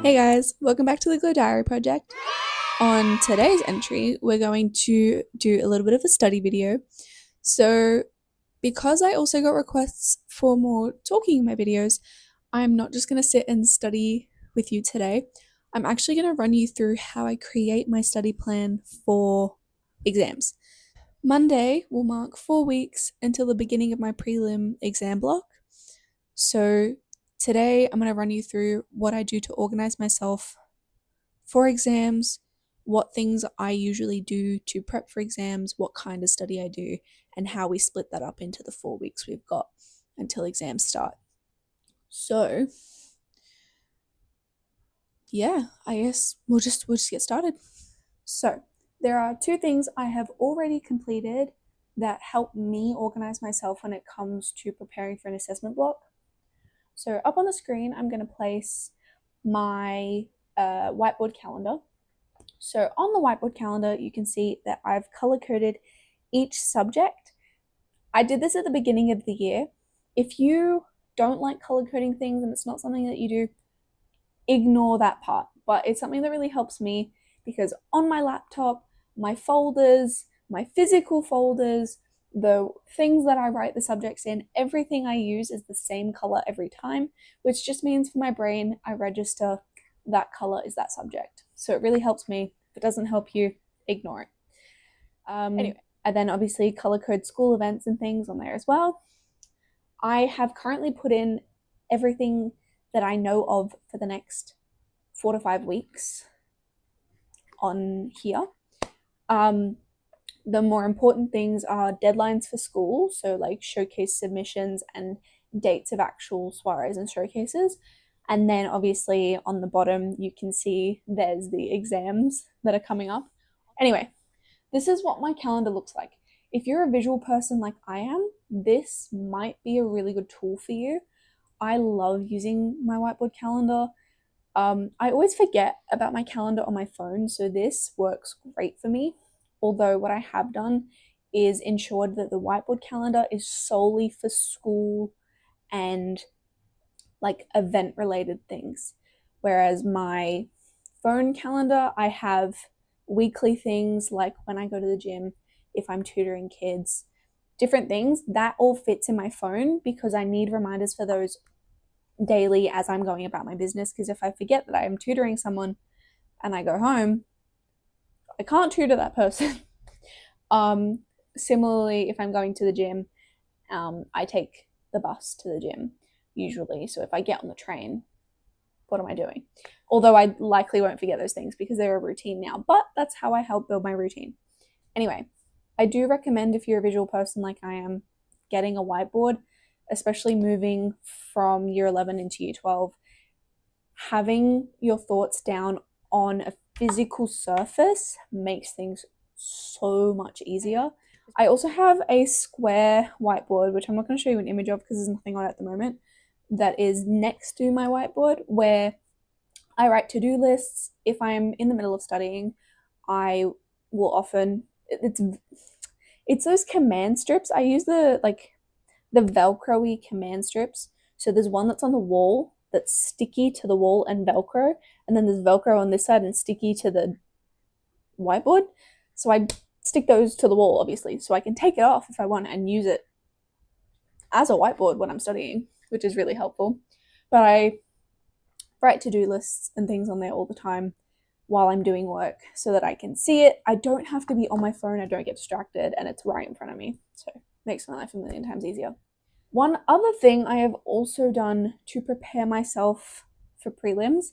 Hey guys, welcome back to the Glow Diary Project. On today's entry, we're going to do a little bit of a study video. So, because I also got requests for more talking in my videos, I'm not just going to sit and study with you today. I'm actually going to run you through how I create my study plan for exams. Monday will mark 4 weeks until the beginning of my prelim exam block. So, today I'm going to run you through what I do to organize myself for exams, what things I usually do to prep for exams, what kind of study I do, and how we split that up into the 4 weeks we've got until exams start. So, yeah, I guess we'll just get started. So, there are two things I have already completed that help me organize myself when it comes to preparing for an assessment block. So, up on the screen, I'm going to place my whiteboard calendar. So on the whiteboard calendar, you can see that I've color coded each subject. I did this at the beginning of the year. If you don't like color coding things and it's not something that you do, ignore that part. But it's something that really helps me because on my laptop, my folders, my physical folders, the things that I write the subjects in, everything I use is the same color every time, which just means for my brain, I register that color is that subject. So it really helps me. If it doesn't help you, ignore it. Anyway, I then obviously color code school events and things on there as well. I have currently put in everything that I know of for the next 4 to 5 weeks on here. The more important things are deadlines for school, so like showcase submissions and dates of actual soirees and showcases. And then obviously on the bottom, you can see there's the exams that are coming up. Anyway, this is what my calendar looks like. If you're a visual person like I am, this might be a really good tool for you. I love using my whiteboard calendar. I always forget about my calendar on my phone, so this works great for me. Although what I have done is ensured that the whiteboard calendar is solely for school and like event related things. Whereas my phone calendar, I have weekly things like when I go to the gym, if I'm tutoring kids, different things that all fits in my phone because I need reminders for those daily as I'm going about my business. Because if I forget that I am tutoring someone and I go home, I can't tutor that person. Similarly, if I'm going to the gym, I take the bus to the gym usually. So if I get on the train, what am I doing? Although I likely won't forget those things because they're a routine now, but that's how I help build my routine. Anyway, I do recommend if you're a visual person like I am, getting a whiteboard, especially moving from year 11 into year 12. Having your thoughts down on a physical surface makes things so much easier. I also have a square whiteboard, which I'm not going to show you an image of because there's nothing on it at the moment, that is next to my whiteboard where I write to-do lists. If I'm in the middle of studying, I will often it's those command strips. I use the Velcro-y command strips. So there's one that's on the wall that's sticky to the wall and Velcro, and then there's Velcro on this side and sticky to the whiteboard. So I stick those to the wall, obviously, so I can take it off if I want and use it as a whiteboard when I'm studying, which is really helpful. But I write to-do lists and things on there all the time while I'm doing work so that I can see it. I don't have to be on my phone, I don't get distracted, and it's right in front of me. So it makes my life a million times easier. One other thing I have also done to prepare myself for prelims,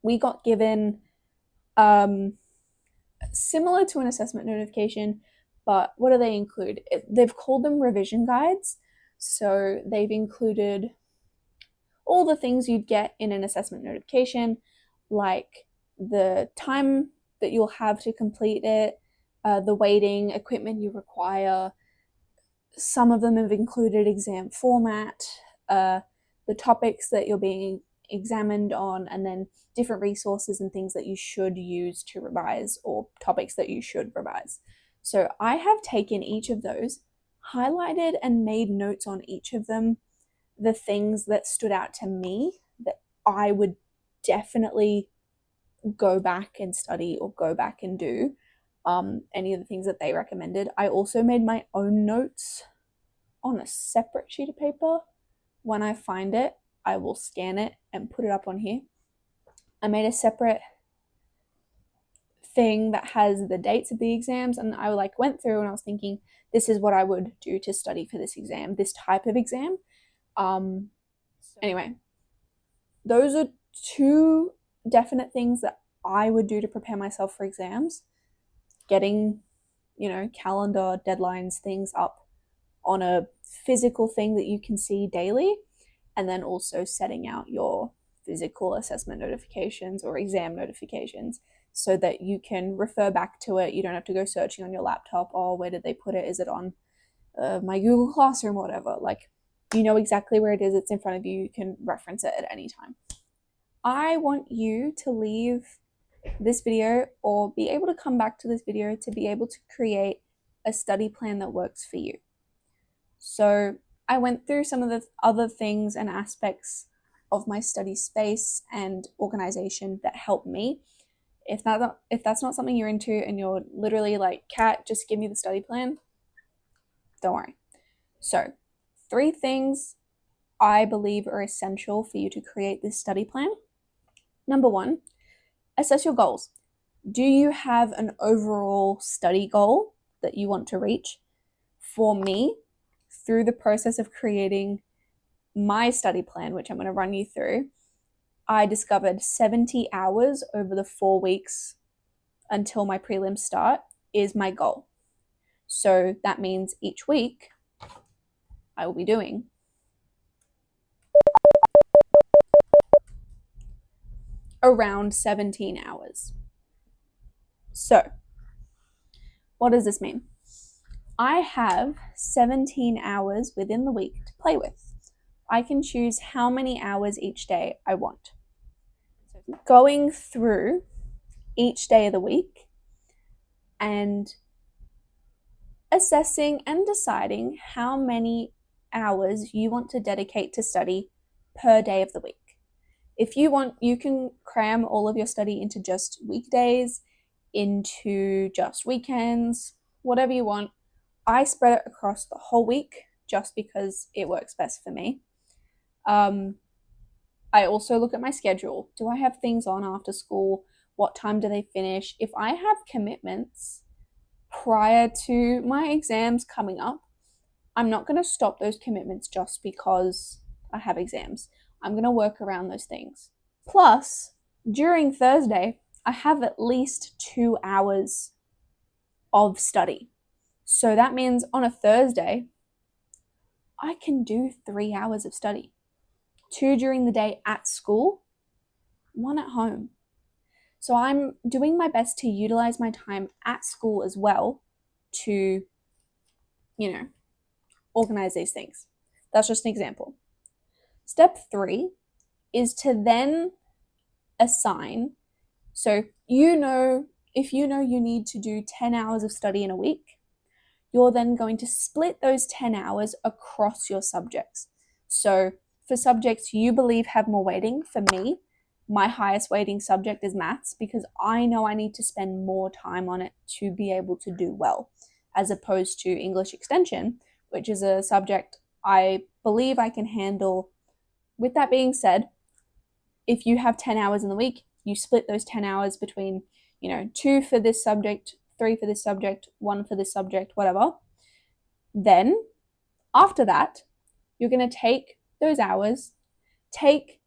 we got given similar to an assessment notification, but what do they include? They've called them revision guides. So they've included all the things you'd get in an assessment notification, like the time that you'll have to complete it, the weighting, equipment you require. Some of them have included exam format, the topics that you're being examined on, and then different resources and things that you should use to revise or topics that you should revise. So I have taken each of those, highlighted and made notes on each of them, the things that stood out to me that I would definitely go back and study or go back and do any of the things that they recommended. I also made my own notes on a separate sheet of paper. When I find it, I will scan it and put it up on here. I made a separate thing that has the dates of the exams, and I like went through and I was thinking, this is what I would do to study for this exam, this type of exam. Anyway, those are two definite things that I would do to prepare myself for exams. Getting, calendar, deadlines, things up on a physical thing that you can see daily, and then also setting out your physical assessment notifications or exam notifications so that you can refer back to it. You don't have to go searching on your laptop. Oh, where did they put it? Is it on my Google Classroom or whatever? Like, you know exactly where it is. It's in front of you. You can reference it at any time. I want you to leave this video or be able to come back to this video to be able to create a study plan that works for you. So I went through some of the other things and aspects of my study space and organization that helped me. If that's not something you're into and you're literally like, Kat, just give me the study plan, don't worry. So 3 things I believe are essential for you to create this study plan. Number 1, assess your goals. Do you have an overall study goal that you want to reach? For me, through the process of creating my study plan, which I'm going to run you through, I discovered 70 hours over the 4 weeks until my prelims start is my goal. So that means each week I will be doing around 17 hours. So what does this mean? I have 17 hours within the week to play with. I can choose how many hours each day I want. So going through each day of the week and assessing and deciding how many hours you want to dedicate to study per day of the week. If you want, you can cram all of your study into just weekdays, into just weekends, whatever you want. I spread it across the whole week just because it works best for me. I also look at my schedule. Do I have things on after school? What time do they finish? If I have commitments prior to my exams coming up, I'm not going to stop those commitments just because I have exams. I'm going to work around those things. Plus, during Thursday, I have at least 2 hours of study. So that means on a Thursday, I can do 3 hours of study. 2 during the day at school, 1 at home. So I'm doing my best to utilize my time at school as well to, organize these things. That's just an example. Step 3 is to then assign. So if you know you need to do 10 hours of study in a week, you're then going to split those 10 hours across your subjects. So for subjects you believe have more weighting, for me, my highest weighting subject is maths because I know I need to spend more time on it to be able to do well, as opposed to English extension, which is a subject I believe I can handle. With that being said, if you have 10 hours in the week, you split those 10 hours between, 2 for this subject, 3 for this subject, 1 for this subject, whatever. Then after that, you're going to take those hours, take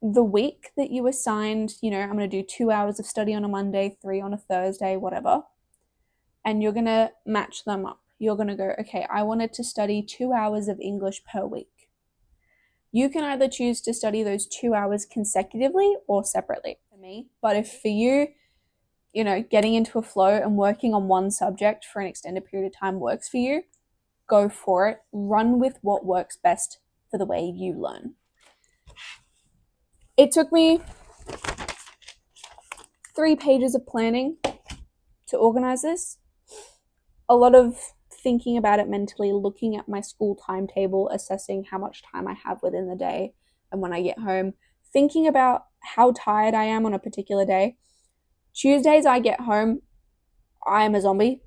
the week that you assigned, I'm going to do 2 hours of study on a Monday, 3 on a Thursday, whatever, and you're going to match them up. You're going to go, okay, I wanted to study 2 hours of English per week. You can either choose to study those 2 hours consecutively or separately for me. But if for you, getting into a flow and working on one subject for an extended period of time works for you, go for it. Run with what works best for the way you learn. It took me 3 pages of planning to organize this. A lot of thinking about it mentally, looking at my school timetable, assessing how much time I have within the day and when I get home, thinking about how tired I am on a particular day. Tuesdays I get home, I am a zombie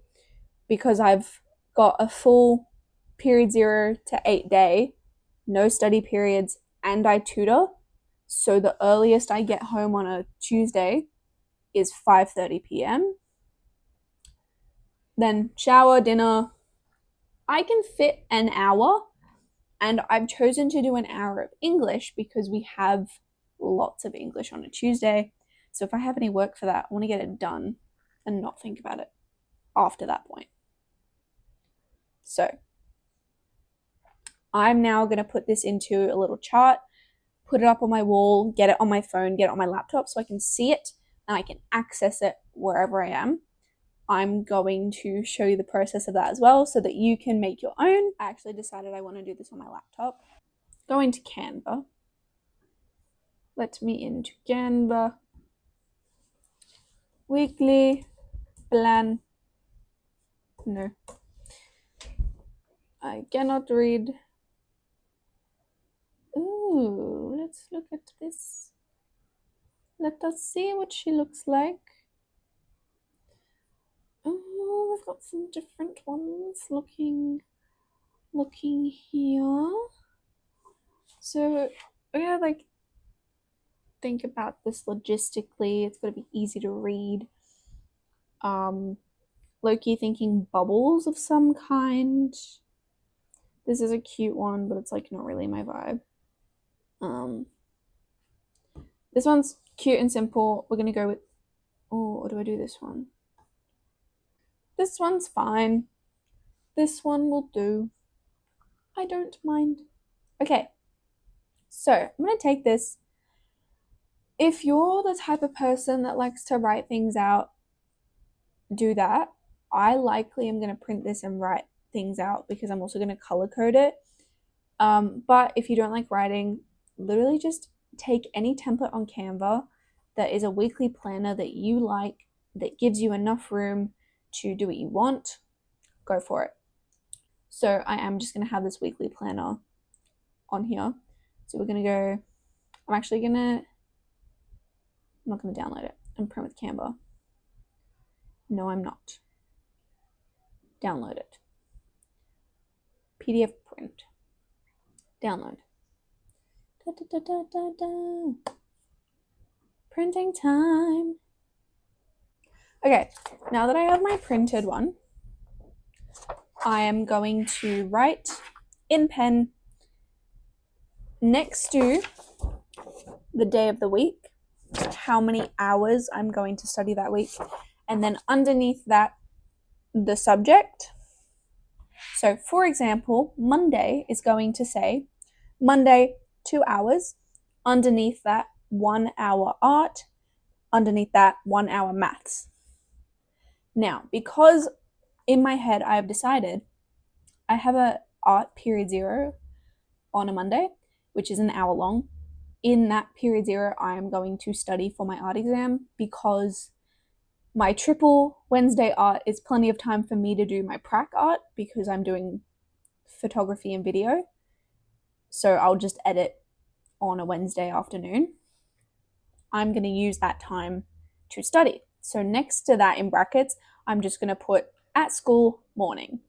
because I've got a full period 0 to 8 day, no study periods, and I tutor. So the earliest I get home on a Tuesday is 5:30 p.m. Then shower, dinner. I can fit an hour, and I've chosen to do an hour of English because we have lots of English on a Tuesday. So if I have any work for that, I want to get it done and not think about it after that point. So I'm now going to put this into a little chart, put it up on my wall, get it on my phone, get it on my laptop so I can see it and I can access it wherever I am. I'm going to show you the process of that as well so that you can make your own. I actually decided I want to do this on my laptop. Go into Canva. Let me into Canva. Weekly plan. No. I cannot read. Ooh, let's look at this. Let us see what she looks like. Oh, we've got some different ones looking here. So we're gonna like think about this logistically. It's gonna be easy to read. Loki thinking bubbles of some kind. This is a cute one, but it's like not really my vibe. This one's cute and simple. We're gonna go with, oh, or do I do this one? This one's fine. This one will do. I don't mind. Okay, so I'm gonna take this. If you're the type of person that likes to write things out, do that. I likely am gonna print this and write things out because I'm also gonna color code it. But if you don't like writing, literally just take any template on Canva that is a weekly planner that you like, that gives you enough room to do what you want, go for it. So I am just going to have this weekly planner on here. So we're going to go, I'm not going to download it and print with Canva. No, I'm not. Download it. PDF print. Download. Da, da, da, da, da. Printing time. Okay, now that I have my printed one, I am going to write in pen next to the day of the week, how many hours I'm going to study that week, and then underneath that, the subject. So for example, Monday is going to say, Monday, 2 hours, underneath that, 1 hour art, underneath that, 1 hour maths. Now, because in my head I have decided I have a art period 0 on a Monday, which is an hour long. In that period 0, I am going to study for my art exam because my triple Wednesday art is plenty of time for me to do my prac art because I'm doing photography and video. So I'll just edit on a Wednesday afternoon. I'm going to use that time to study. So next to that in brackets, I'm just going to put at school morning.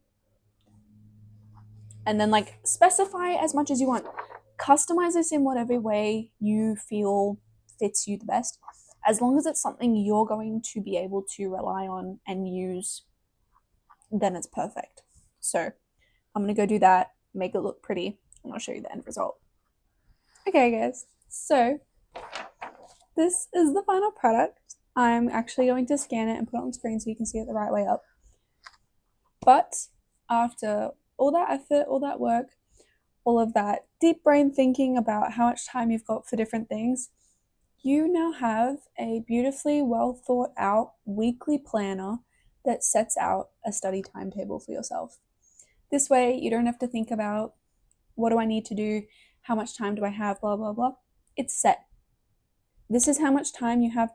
And then like specify as much as you want. Customize this in whatever way you feel fits you the best. As long as it's something you're going to be able to rely on and use, then it's perfect. So I'm going to go do that, make it look pretty, and I'll show you the end result. Okay, guys, so this is the final product. I'm actually going to scan it and put it on screen so you can see it the right way up. But after all that effort, all that work, all of that deep brain thinking about how much time you've got for different things, you now have a beautifully well thought out weekly planner that sets out a study timetable for yourself. This way, you don't have to think about what do I need to do, how much time do I have, blah, blah, blah. It's set. This is how much time you have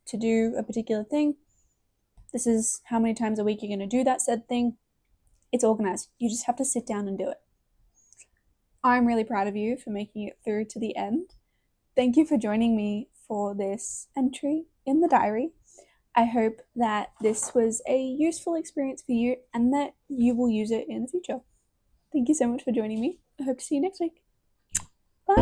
to do a particular thing. This is how many times a week you're going to do that said thing. It's organized. You just have to sit down and do it. I'm really proud of you for making it through to the end. Thank you for joining me for this entry in the diary. I hope that this was a useful experience for you and that you will use it in the future. Thank you so much for joining me. I hope to see you next week. Bye.